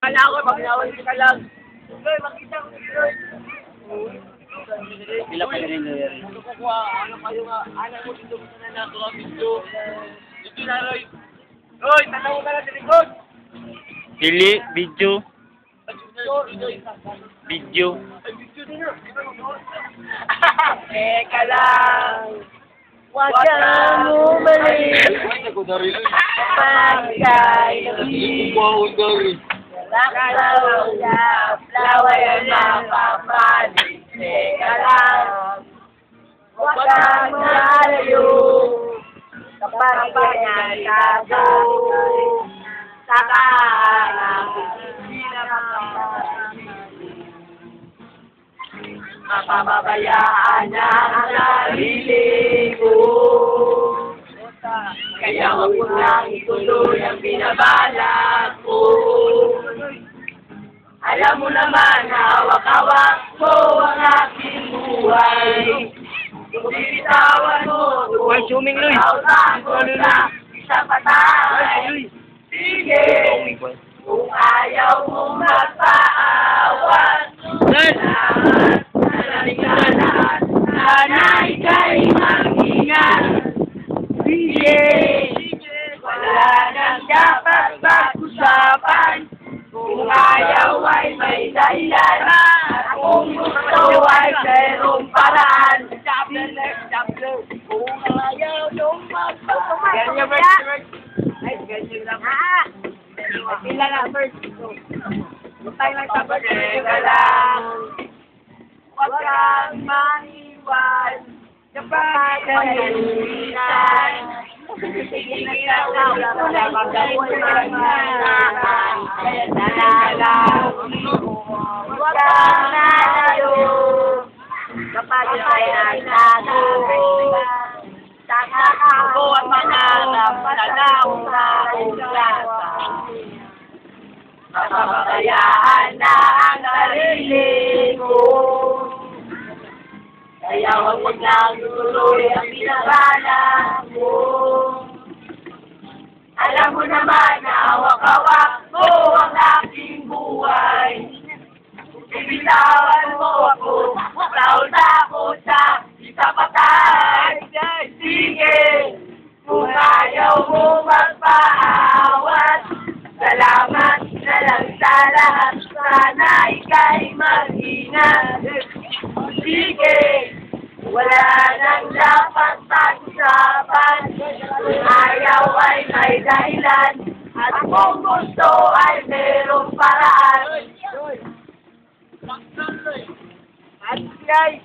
Kala ko, magnawal ka lang. Uy, makita ko dito. Sila pa rin yun. Ano kukuha? Ano kayo nga? Anak mo dito ko na nakuha video. Dito na, Roy. Roy, tanaw mo ka na sa likod. Dili, video. Video. Ay, video din yun. Teka lang. Huwag kang umalis. Pagkay Laway ang mapapalit. Teka lang. Huwag kang malayo. Kapag pinagkado, saka hindi na mapapabayaan na ang sarili ko. Kaya wag mo nang ituloy ang binabalak ko. Alam mo naman na hawak-hawak ko ang aking buhay. Kung bitawan mo ko, kautan ko sa isang patay. Sige, kung ayaw mo magpaawat, lahat, sana ika'y mag-ingat. Sige, wala nang dapat pag-usapan. Kung ayaw ay may dahilan, at kung gusto ay mayroong paraan. Kung ayaw nung magpapabayaan. Ganyan, first. Ay, ganyan lang. Pila na, first. Butay lang sa pagkaka lang. Huwag kang maiwan kapag nalimutan. Sige na lang, wala bang gawin mananahan. Huwag kang nalayo kapag ika'y nagtago. Saka ako ang mananap sa nauna uglasa. Mapapabayaan na ang sarili ko. Kaya huwag mo nang tuloy ang binabalak mo. Alam mo naman na hawak-hawak mo ang aking buhay. Ibitawan mo ako, taon ako sa isapatay. Sige, kung ayaw mo magpaawat, salamat na lang sa lahat. Sana ika'y mag-ingat. Sige, wala nang dapat pag-usapan. Kung ayaw ay may dahilan, at kung gusto ay merong paraan. At guys,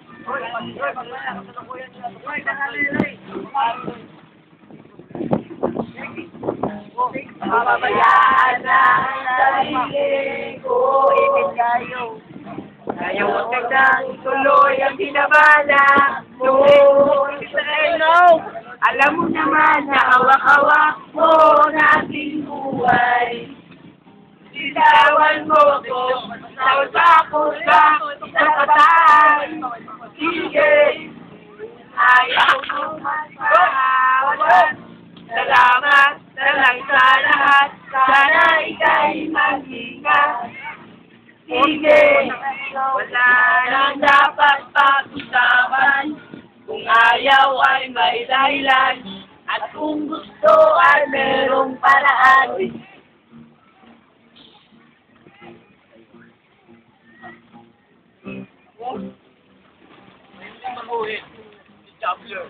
mapabayaan na ang sarili ko. Ipit kayo. Kaya huwag nang tuloy ang binabala mo. Alam mo naman na hawak-hawak mo ang aking buhay. Sitawan mo ko, sausa ko sa isapatay. Sige, ayaw mo magpaawat. Salamat na lang sa lahat. Sana ika'y mag-ingat. Sige, wala nang dapat pag-usapan. Kung ayaw ay may dahilan, at kung gusto ay merong paraan. Hindi mamuhin. Si Chabler.